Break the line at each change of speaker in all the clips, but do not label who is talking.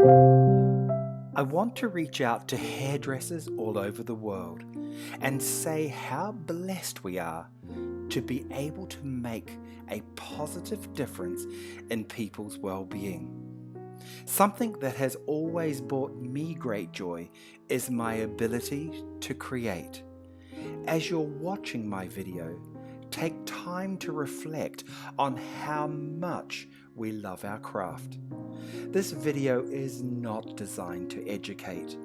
I want to reach out to hairdressers all over the world and say how blessed we are to be able to make a positive difference in people's well-being. Something that has always brought me great joy is my ability to create. As you're watching my video, take time to reflect on how much we love our craft. This video is not designed to educate.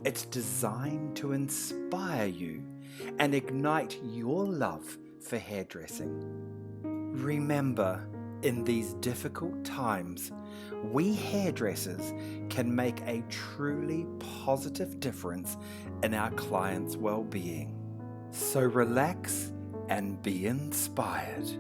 It's designed to inspire you and ignite your love for hairdressing. Remember, in these difficult times, we hairdressers can make a truly positive difference in our clients' well-being. So relax and be inspired.